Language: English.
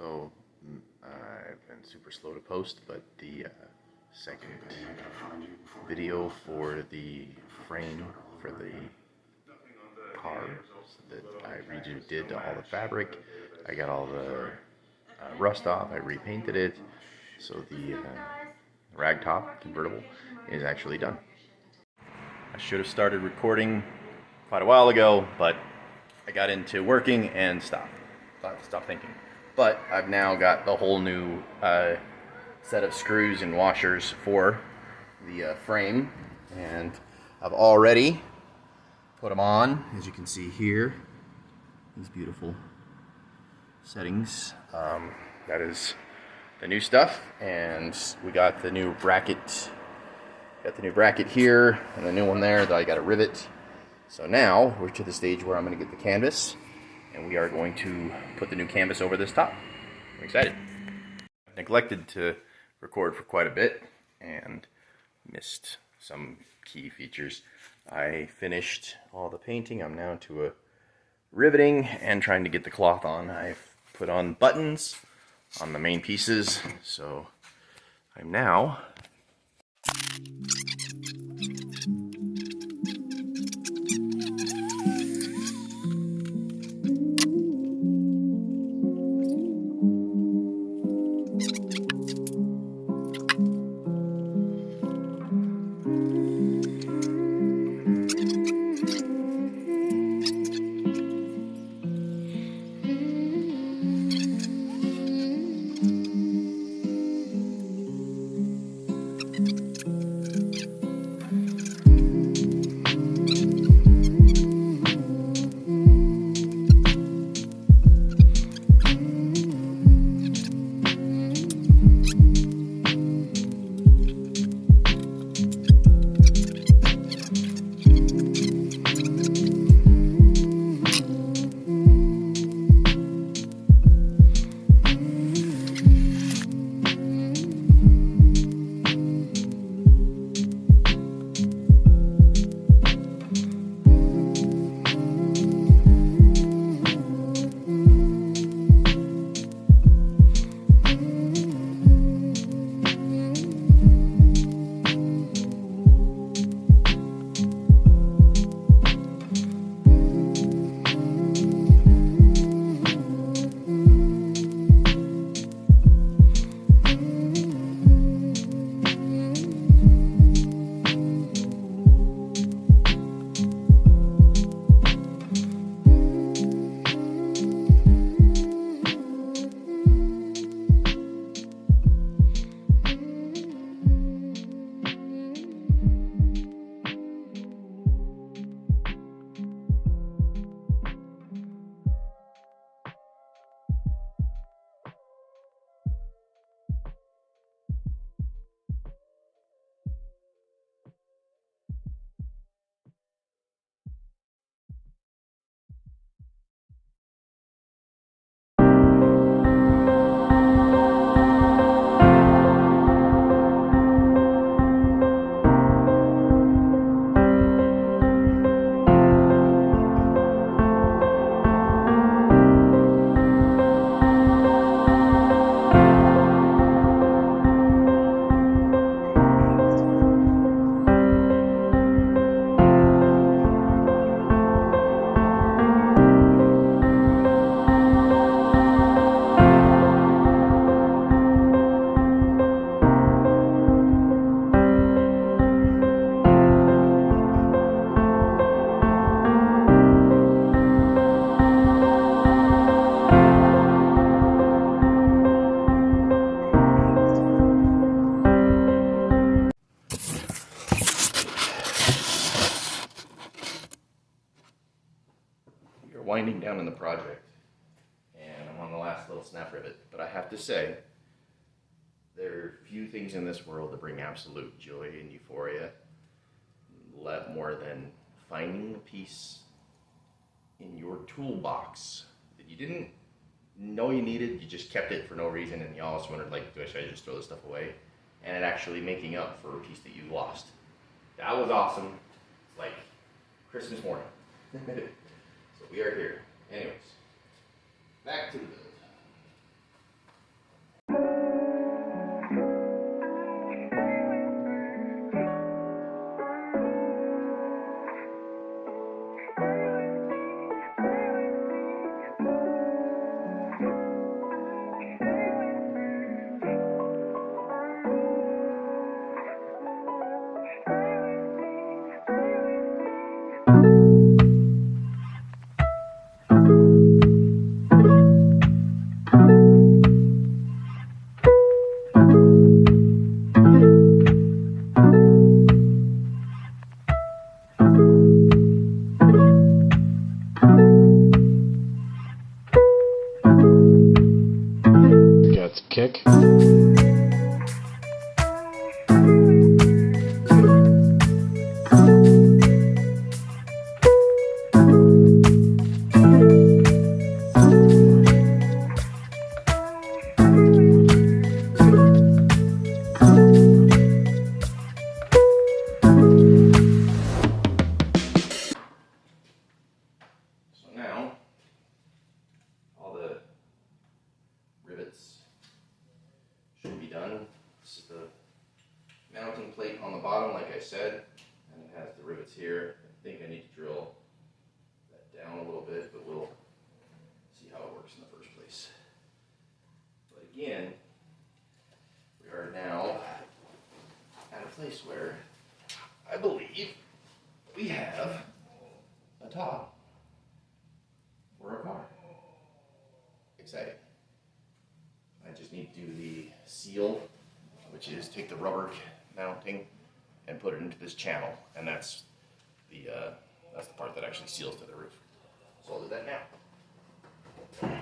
So I've been super slow to post, but the second video for the frame for the car that I redid all the fabric, I got all the rust off, I repainted it, so the ragtop convertible is actually done. I should have started recording quite a while ago, but I got into working and stopped thinking. But I've now got the whole new set of screws and washers for the frame, and I've already put them on, as you can see here, these beautiful settings. That is the new stuff, and we got the new bracket. Got the new bracket here and the new one there that I got to rivet. So now we're to the stage where I'm going to get the canvas, and we are going to put the new canvas over this top. I'm excited. I neglected to record for quite a bit and missed some key features. I finished all the painting. I'm now to a riveting and trying to get the cloth on. I've put on buttons on the main pieces, so I'm now winding down in the project, and I'm on the last little snap rivet, but I have to say, there are few things in this world that bring absolute joy and euphoria more than finding a piece in your toolbox that you didn't know you needed, you just kept it for no reason, and you always wondered, like, should I just throw this stuff away? And it actually making up for a piece that you lost. That was awesome. It's like Christmas morning. So we are here. Anyways, back to the build. Let's kick. Now, all the rivets should be done. This is the mounting plate on the bottom, like I said, and it has the rivets here. I think I need to drill that down a little bit, but we'll see how it works in the first place. But again, we are now at a place where I believe we have a top for a car. Exciting. I just need to do the seal, which is take the rubber mounting and put it into this channel, and that's the part that actually seals to the roof. So I'll do that now.